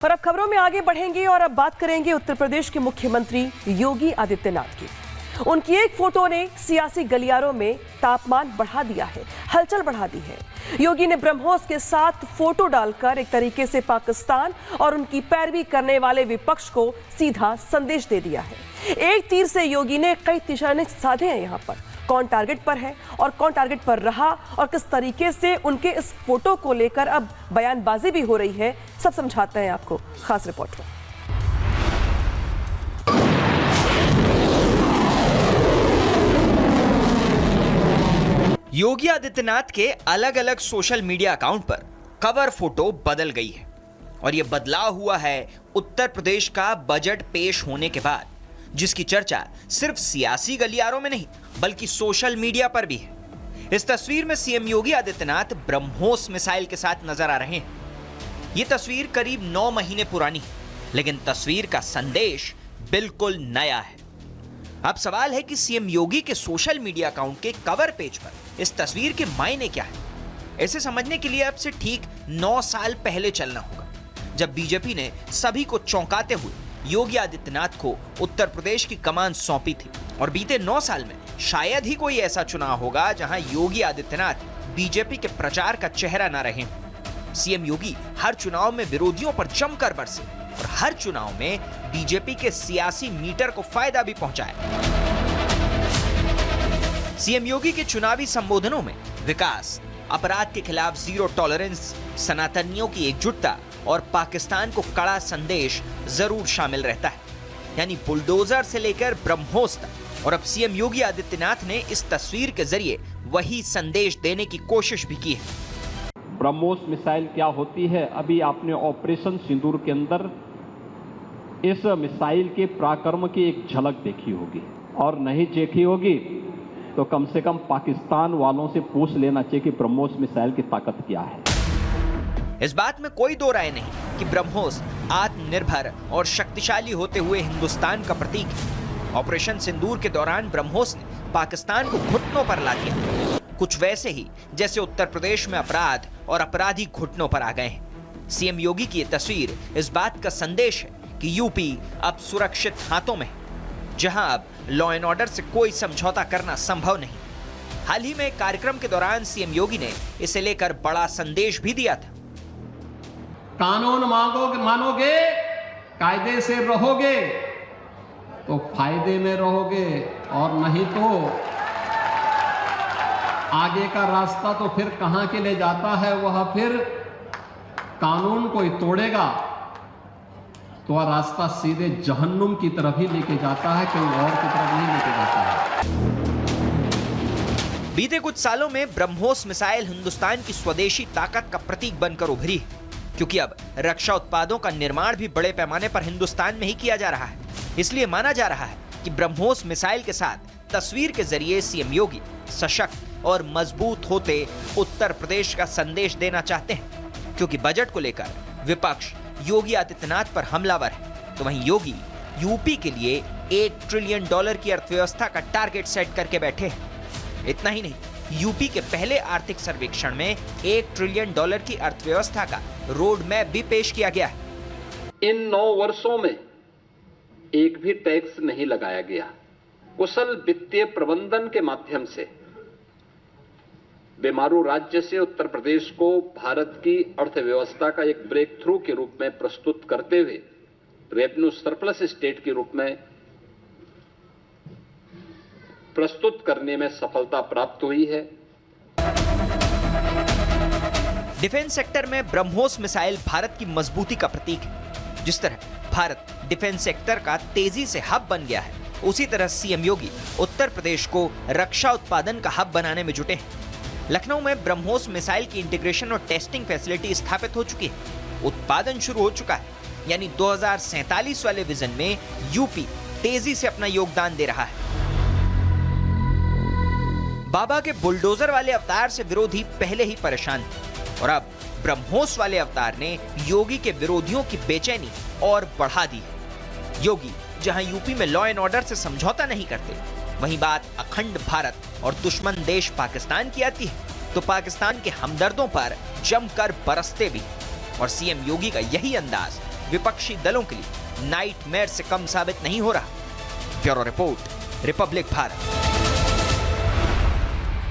और अब खबरों में आगे बढ़ेंगे और अब बात करेंगे उत्तर प्रदेश के मुख्यमंत्री योगी आदित्यनाथ की। उनकी एक फोटो ने सियासी गलियारों में तापमान बढ़ा दिया है, हलचल बढ़ा दी है। योगी ने ब्रह्मोस के साथ फोटो डालकर एक तरीके से पाकिस्तान और उनकी पैरवी करने वाले विपक्ष को सीधा संदेश दे दिया है। एक तीर से योगी ने कई निशाने साधे हैं। यहाँ पर कौन टारगेट पर है और कौन टारगेट पर रहा और किस तरीके से उनके इस फोटो को लेकर अब बयानबाजी भी हो रही है, सब समझाते हैं आपको खास रिपोर्ट में। योगी आदित्यनाथ के अलग अलग सोशल मीडिया अकाउंट पर कवर फोटो बदल गई है और यह बदलाव हुआ है उत्तर प्रदेश का बजट पेश होने के बाद, जिसकी चर्चा सिर्फ सियासी गलियारों में नहीं बल्कि सोशल मीडिया पर भी है। इस तस्वीर में सीएम योगी आदित्यनाथ ब्रह्मोस मिसाइल के साथ नजर आ रहे हैं। यह तस्वीर करीब 9 महीने पुरानी है, लेकिन तस्वीर का संदेश बिल्कुल नया है। अब सवाल है कि सीएम योगी के सोशल मीडिया अकाउंट के कवर पेज पर इस तस्वीर के मायने क्या है। इसे समझने के लिए अब से ठीक 9 साल पहले चलना होगा, जब बीजेपी ने सभी को चौंकाते हुए योगी आदित्यनाथ को उत्तर प्रदेश की कमान सौंपी थी। और बीते 9 साल में शायद ही कोई ऐसा चुनाव होगा जहां योगी आदित्यनाथ बीजेपी के प्रचार का चेहरा न रहे। सीएम योगी हर चुनाव में विरोधियों पर जमकर बरसे और हर चुनाव में बीजेपी के सियासी मीटर को फायदा भी पहुंचाया। सीएम योगी के चुनावी संबोधनों में विकास, अपराध के खिलाफ जीरो टॉलरेंस, सनातनियों की एकजुटता और पाकिस्तान को कड़ा संदेश जरूर शामिल रहता है। यानी बुलडोजर से लेकर ब्रह्मोस तक। और अब सीएम योगी आदित्यनाथ ने इस तस्वीर के जरिए वही संदेश देने की कोशिश भी की है। ब्रह्मोस मिसाइल क्या होती है, अभी आपने ऑपरेशन सिंदूर के अंदर इस मिसाइल के पराक्रम की एक झलक देखी होगी, और नहीं देखी होगी तो कम से कम पाकिस्तान वालों से पूछ लेना चाहिए कि ब्रह्मोस मिसाइल की ताकत क्या है। इस बात में कोई दो राय नहीं कि ब्रह्मोस आत्मनिर्भर और शक्तिशाली होते हुए हिंदुस्तान का प्रतीक है। ऑपरेशन सिंदूर के दौरान ब्रह्मोस ने पाकिस्तान को घुटनों पर ला दिया, कुछ वैसे ही जैसे उत्तर प्रदेश में अपराध और अपराधी घुटनों पर आ गए हैं। सीएम योगी की यह तस्वीर इस बात का संदेश है कि यूपी अब सुरक्षित हाथों में है, जहां अब लॉ एंड ऑर्डर से कोई समझौता करना संभव नहीं। हाल ही में एक कार्यक्रम के दौरान सीएम योगी ने इसे लेकर बड़ा संदेश भी दिया था। कानून मानोगे, कायदे से रहोगे तो फायदे में रहोगे, और नहीं तो आगे का रास्ता तो फिर कहां के लिए जाता है, वह फिर कानून कोई तोड़ेगा तो वह रास्ता सीधे जहन्नुम की तरफ ही लेके जाता है, कहीं और की तरफ नहीं लेके जाता है। बीते कुछ सालों में ब्रह्मोस मिसाइल हिंदुस्तान की स्वदेशी ताकत का प्रतीक बनकर उभरी है, क्योंकि अब रक्षा उत्पादों का निर्माण भी बड़े पैमाने पर हिंदुस्तान में ही किया जा रहा है। इसलिए माना जा रहा है कि ब्रह्मोस मिसाइल के साथ तस्वीर के जरिए सीएम योगी सशक्त और मजबूत होते उत्तर प्रदेश का संदेश देना चाहते हैं, क्योंकि बजट को लेकर विपक्ष योगी आदित्यनाथ पर हमलावर है, तो वहीं योगी यूपी के लिए $1 ट्रिलियन की अर्थव्यवस्था का टारगेट सेट करके बैठे हैं। इतना ही नहीं, यूपी के पहले आर्थिक सर्वेक्षण में $1 ट्रिलियन की अर्थव्यवस्था का रोड मैप भी पेश किया गया है। इन 9 वर्षों में एक भी टैक्स नहीं लगाया गया। कुशल वित्तीय प्रबंधन के माध्यम से बेमारू राज्य से उत्तर प्रदेश को भारत की अर्थव्यवस्था का एक ब्रेक थ्रू के रूप में प्रस्तुत करते हुए रेवेन्यू सरप्लस स्टेट के रूप में प्रस्तुत करने में सफलता प्राप्त हुई है। डिफेंस सेक्टर में ब्रह्मोस मिसाइल भारत की मजबूती का प्रतीक है। जिस तरह भारत डिफेंस सेक्टर का तेजी से हब बन गया है, उसी तरह सीएम योगी उत्तर प्रदेश को रक्षा उत्पादन का हब बनाने में जुटे हैं। लखनऊ में ब्रह्मोस मिसाइल की इंटीग्रेशन और टेस्टिंग फैसिलिटी स्थापित हो चुकी है, उत्पादन शुरू हो चुका है। यानी 2047 वाले विजन में यूपी तेजी से अपना योगदान दे रहा है। बाबा के बुलडोजर वाले अवतार से विरोधी पहले ही परेशान थे, और अब ब्रह्मोस वाले अवतार ने योगी के विरोधियों की बेचैनी और बढ़ा दी है। योगी जहां यूपी में लॉ एंड ऑर्डर से समझौता नहीं करते, वहीं बात अखंड भारत और दुश्मन देश पाकिस्तान की आती है तो पाकिस्तान के हमदर्दों पर जमकर बरसते भी। और सीएम योगी का यही अंदाज विपक्षी दलों के लिए नाइटमेयर से कम साबित नहीं हो रहा। Bureau report, Republic Bharat.